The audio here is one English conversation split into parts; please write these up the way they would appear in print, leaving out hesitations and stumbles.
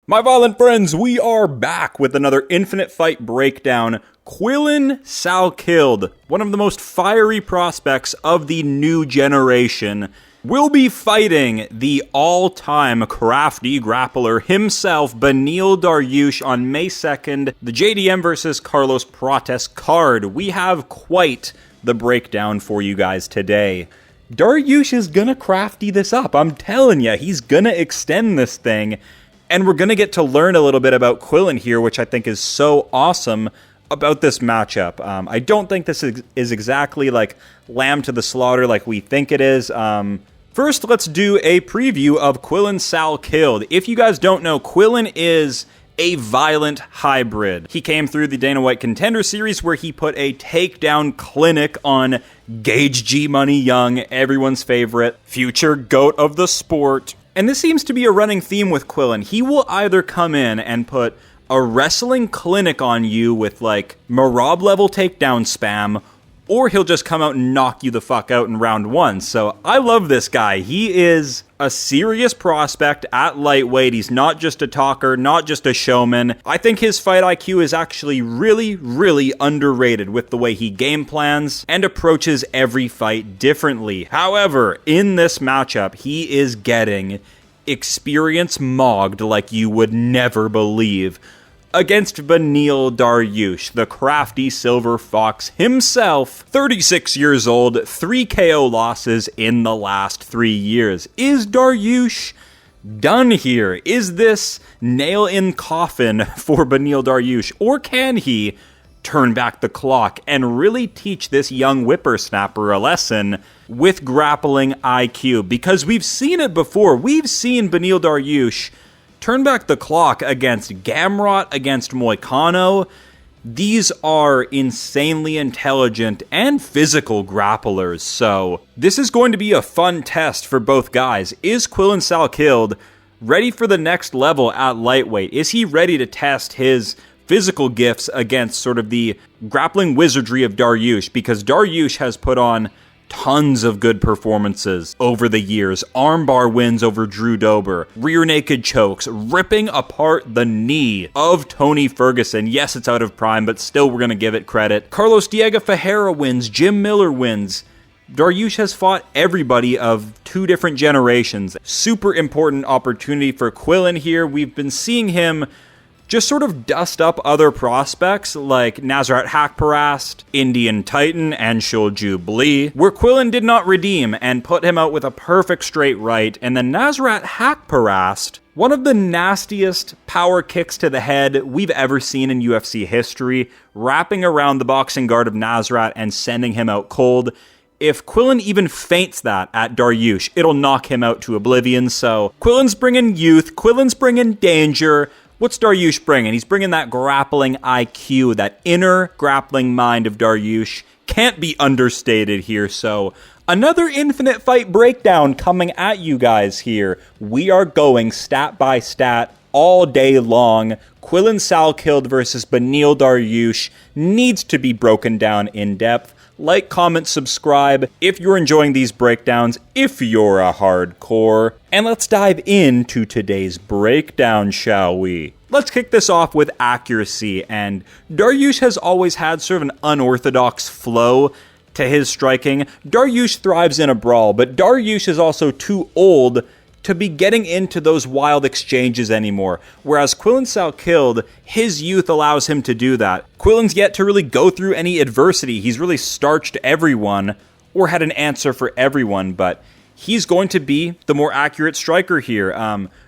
My violent friends, we are back with another Infinite Fight breakdown. Quillan Salkilld, one of the most fiery prospects of the new generation, will be fighting the all-time crafty grappler himself, Beneil Dariush, on May 2nd, the JDM versus Carlos Prates card. We have quite the breakdown for you guys today. Dariush is gonna crafty this up, I'm telling ya, he's gonna extend this thing. And we're going to get to learn a little bit about Quillan here, which I think is so awesome about this matchup. I don't think this is exactly like lamb to the slaughter like we think it is. First, let's do a preview of Quillan Salkilld. If you guys don't know, Quillan is a violent hybrid. He came through the Dana White Contender Series where he put a takedown clinic on Gage G Money Young, everyone's favorite, future GOAT of the sport. And this seems to be a running theme with Quillan. He will either come in and put a wrestling clinic on you with like Marab level takedown spam, or he'll just come out and knock you the fuck out in round one. So I love this guy. He is a serious prospect at lightweight. He's not just a talker, not just a showman. I think his fight IQ is actually really underrated with the way he game plans and approaches every fight differently. However, in this matchup, he is getting experience mogged like you would never believe against Beneil Dariush, the crafty Silver Fox himself, 36 years old, 3 KO losses in the last 3 years. Is Dariush done here? Is this nail in coffin for Beneil Dariush? Or can he turn back the clock and really teach this young whippersnapper a lesson with grappling IQ? Because we've seen it before. We've seen Beneil Dariush turn back the clock against Gamrot, against Moicano. These are insanely intelligent and physical grapplers, so this is going to be a fun test for both guys. Is Quillan Salkilld ready for the next level at lightweight? Is he ready to test his physical gifts against sort of the grappling wizardry of Dariush? Because Dariush has put on tons of good performances over the years. Armbar wins over Drew Dober, rear naked chokes, ripping apart the knee of Tony Ferguson. Yes, it's out of prime, but still we're going to give it credit. Carlos Diego Ferreira wins, Jim Miller wins. Dariush has fought everybody of 2 different generations. Super important opportunity for Quillan here. We've been seeing him just sort of dust up other prospects like Nasrat Hakparast, Indian Titan, and Jubilee, where Quillan did not redeem and put him out with a perfect straight right. And then Nasrat Hakparast, one of the nastiest power kicks to the head we've ever seen in UFC history, wrapping around the boxing guard of Nasrat and sending him out cold. If Quillan even feints that at Dariush, it'll knock him out to oblivion. So Quillan's bringing youth, Quillan's bringing danger. What's Dariush bringing? He's bringing that grappling IQ, that inner grappling mind of Dariush. Can't be understated here, so another Infinite Fight breakdown coming at you guys here. We are going stat by stat all day long. Quillan Salkilld versus Beneil Dariush needs to be broken down in depth. Like, comment, subscribe if you're enjoying these breakdowns, if you're a hardcore. And let's dive into today's breakdown, shall we? Let's kick this off with accuracy, and Dariush has always had sort of an unorthodox flow to his striking. Dariush thrives in a brawl, but Dariush is also too old to be getting into those wild exchanges anymore, whereas Quillan Salkilld, his youth allows him to do that. Quillan's yet to really go through any adversity. He's really starched everyone, or had an answer for everyone, but he's going to be the more accurate striker here.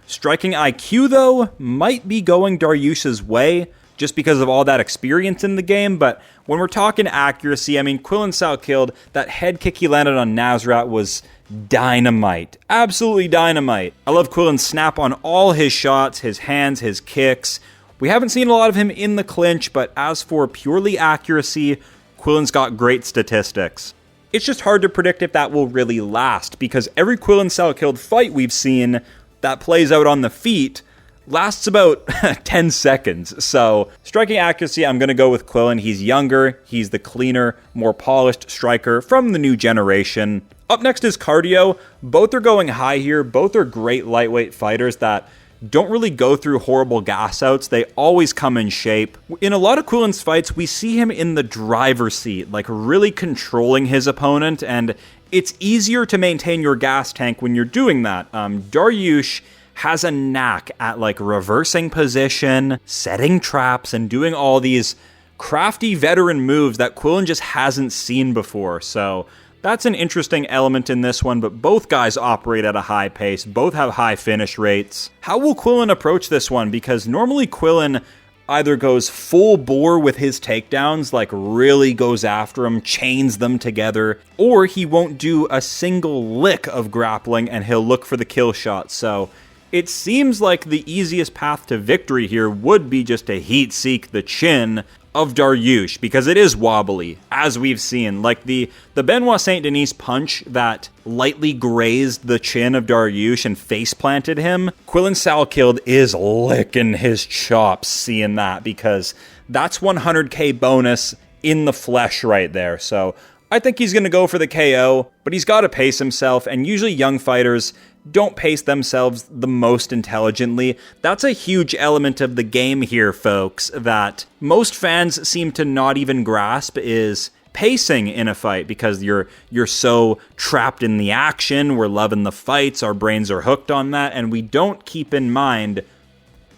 Striking IQ, though, might be going Dariush's way, just because of all that experience in the game, but when we're talking accuracy, I mean, Quillan Salkilld, that head kick he landed on Nasrat was dynamite. Absolutely dynamite. I love Quillan's snap on all his shots, his hands, his kicks. We haven't seen a lot of him in the clinch, but as for purely accuracy, Quillan's got great statistics. It's just hard to predict if that will really last, because every Quillan Salkilld fight we've seen that plays out on the feet lasts about 10 seconds. So striking accuracy, I'm going to go with Quillan. He's younger, he's the cleaner, more polished striker from the new generation. Up next is cardio. Both are going high here. Both are great lightweight fighters that don't really go through horrible gas outs. They always come in shape. In a lot of Quillan's fights, we see him in the driver's seat, like really controlling his opponent, and it's easier to maintain your gas tank when you're doing that. Dariush has a knack at like reversing position, setting traps, and doing all these crafty veteran moves that Quillan just hasn't seen before. So that's an interesting element in this one, but both guys operate at a high pace, both have high finish rates. How will Quillan approach this one? Because normally Quillan either goes full bore with his takedowns, like really goes after them, chains them together, or he won't do a single lick of grappling and he'll look for the kill shot. So it seems like the easiest path to victory here would be just to heat seek the chin of Dariush, because it is wobbly, as we've seen. Like the Benoit Saint Denis punch that lightly grazed the chin of Dariush and face planted him, Quillan Salkilld is licking his chops seeing that, because that's 100k bonus in the flesh right there. So I think he's going to go for the KO, but he's got to pace himself, and usually young fighters don't pace themselves the most intelligently. That's a huge element of the game here, folks, that most fans seem to not even grasp is pacing in a fight, because you're so trapped in the action. We're loving the fights, our brains are hooked on that, and we don't keep in mind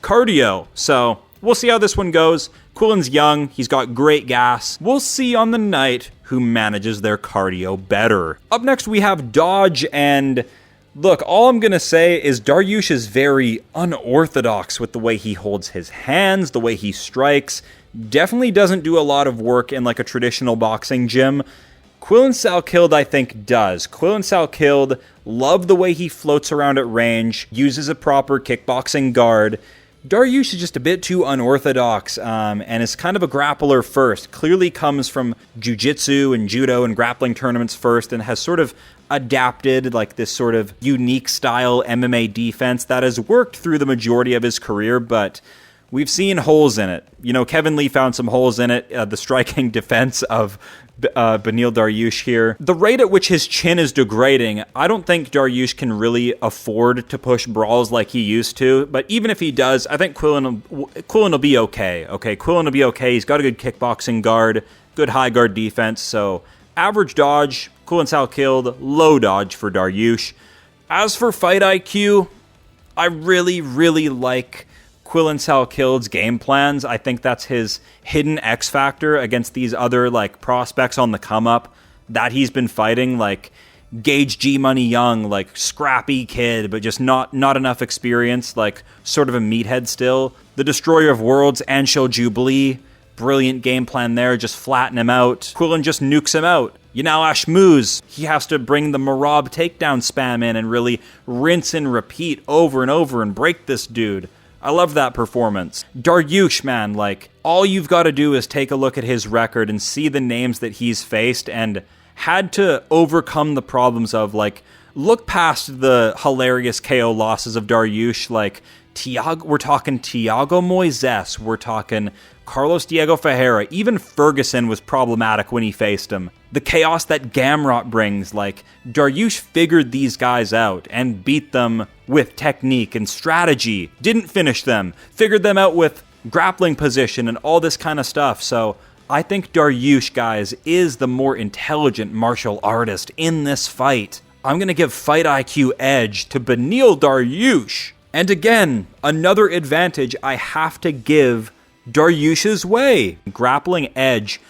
cardio. So we'll see how this one goes. Quillan's young, he's got great gas. We'll see on the night who manages their cardio better. Up next we have dodge, and look, all I'm going to say is Dariush is very unorthodox with the way he holds his hands, the way he strikes. Definitely doesn't do a lot of work in like a traditional boxing gym. Quillan Salkilld, I think, does. Quillan Salkilld, love the way he floats around at range, uses a proper kickboxing guard. Dariush is just a bit too unorthodox, and is kind of a grappler first. Clearly comes from jiu-jitsu and judo and grappling tournaments first, and has sort of adapted like this sort of unique style MMA defense that has worked through the majority of his career, but we've seen holes in it. You know, Kevin Lee found some holes in it. The striking defense of Beneil Dariush here. The rate at which his chin is degrading, I don't think Dariush can really afford to push brawls like he used to, but even if he does, I think Quillan will be okay. Quillan will be okay. He's got a good kickboxing guard, good high guard defense, so average dodge, Quillan Salkilld, low dodge for Dariush. As for fight IQ, I really like Quillan Salkild's game plans. I think that's his hidden X factor against these other like prospects on the come up that he's been fighting, like Gage G Money Young, like scrappy kid, but just not enough experience, like sort of a meathead still. The Destroyer of Worlds, Anshel Jubilee, brilliant game plan there, just flatten him out. Quillan just nukes him out. Yanal Ashmuz, he has to bring the Marab takedown spam in and really rinse and repeat over and over and break this dude. I love that performance. Dariush, man, like, all you've got to do is take a look at his record and see the names that he's faced and had to overcome the problems of, like, look past the hilarious KO losses of Dariush, like, we're talking Thiago Moises, we're talking Carlos Diego Ferreira, even Ferguson was problematic when he faced him. The chaos that Gamrot brings, like, Dariush figured these guys out and beat them with technique and strategy, didn't finish them, figured them out with grappling position and all this kind of stuff. So I think Dariush, guys, is the more intelligent martial artist in this fight. I'm going to give fight IQ edge to Beneil Dariush. And again, another advantage I have to give Dariush's way. Grappling edge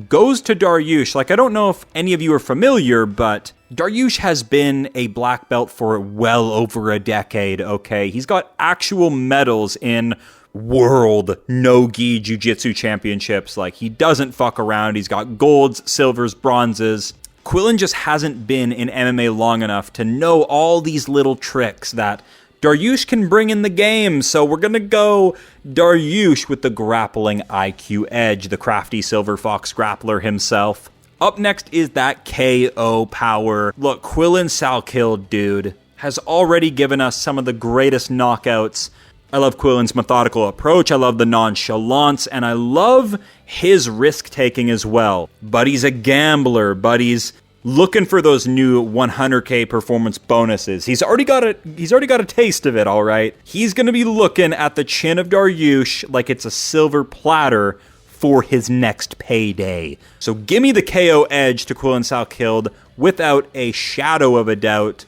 goes to Dariush. Like, I don't know if any of you are familiar, but Dariush has been a black belt for well over a decade, okay? He's got actual medals in world no-gi jiu-jitsu championships. Like, he doesn't fuck around. He's got golds, silvers, bronzes. Quillan just hasn't been in MMA long enough to know all these little tricks that Dariush can bring in the game, so we're going to go Dariush with the grappling IQ edge, the crafty Silver Fox grappler himself. Up next is that KO power. Look, Quillan Salkilld, dude, has already given us some of the greatest knockouts. I love Quillan's methodical approach, I love the nonchalance, and I love his risk-taking as well. Buddy's a gambler, Buddy's looking for those new 100K performance bonuses. He's already got a taste of it, all right. He's going to be looking at the chin of Dariush like it's a silver platter for his next payday. So give me the KO edge to Quillan Salkilld without a shadow of a doubt.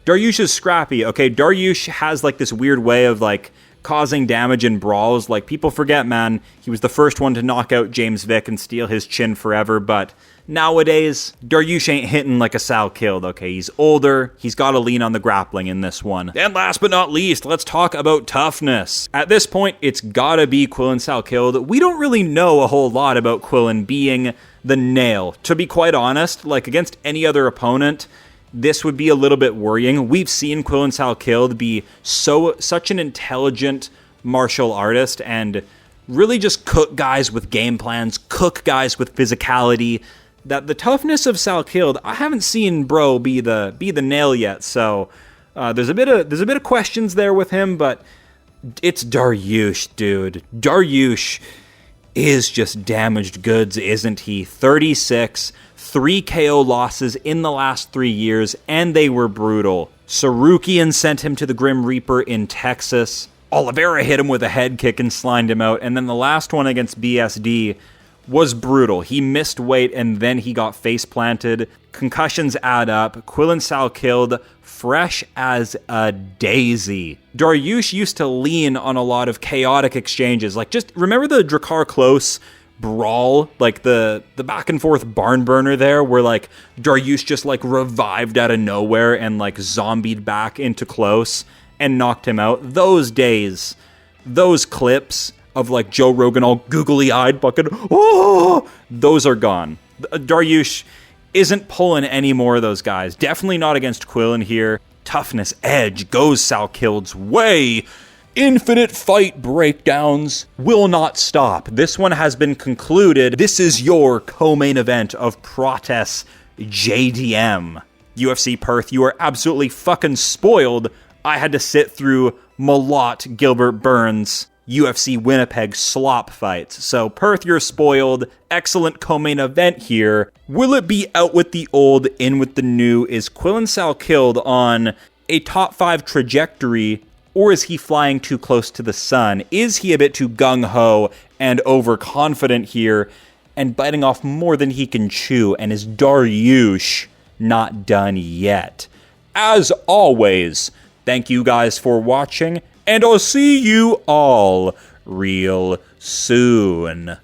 Dariush is scrappy. Okay, Dariush has like this weird way of like causing damage in brawls. Like, people forget, man, he was the first one to knock out James Vick and steal his chin forever, but nowadays, Dariush ain't hitting like a Salkilld, okay? He's older, he's got to lean on the grappling in this one. And last but not least, let's talk about toughness. At this point, it's gotta be Quillan Salkilld. We don't really know a whole lot about Quillan being the nail. To be quite honest, like against any other opponent, this would be a little bit worrying. We've seen Quillan Salkilld be such an intelligent martial artist and really just cook guys with game plans, cook guys with physicality, that the toughness of Salkilld, I haven't seen bro be the nail yet. So there's a bit of questions there with him, but it's Dariush, dude. Dariush is just damaged goods, isn't he? 36, 3 KO losses in the last 3 years, and they were brutal. Sarukian sent him to the Grim Reaper in Texas. Oliveira hit him with a head kick and slined him out, and then the last one against BSD was brutal. He missed weight, and then he got face planted. Concussions add up. Quillan Salkilld, fresh as a daisy. Dariush used to lean on a lot of chaotic exchanges. Like, just remember the Drakkar Close brawl, like the back and forth barn burner there, where like Dariush just like revived out of nowhere and like zombied back into Close and knocked him out. Those days, those clips of like Joe Rogan all googly-eyed fucking, oh, those are gone. Dariush isn't pulling any more of those guys. Definitely not against Quillan here. Toughness edge goes Salkild's way. Infinite fight breakdowns will not stop. This one has been concluded. This is your co-main event of Protest JDM. UFC Perth, you are absolutely fucking spoiled. I had to sit through Malott Gilbert Burns UFC Winnipeg slop fights. So Perth, you're spoiled. Excellent co-main event here. Will it be out with the old, in with the new? Is Quillan Salkilld on a top 5 trajectory, or is he flying too close to the sun? Is he a bit too gung-ho and overconfident here and biting off more than he can chew? And is Dariush not done yet? As always, thank you guys for watching, and I'll see you all real soon.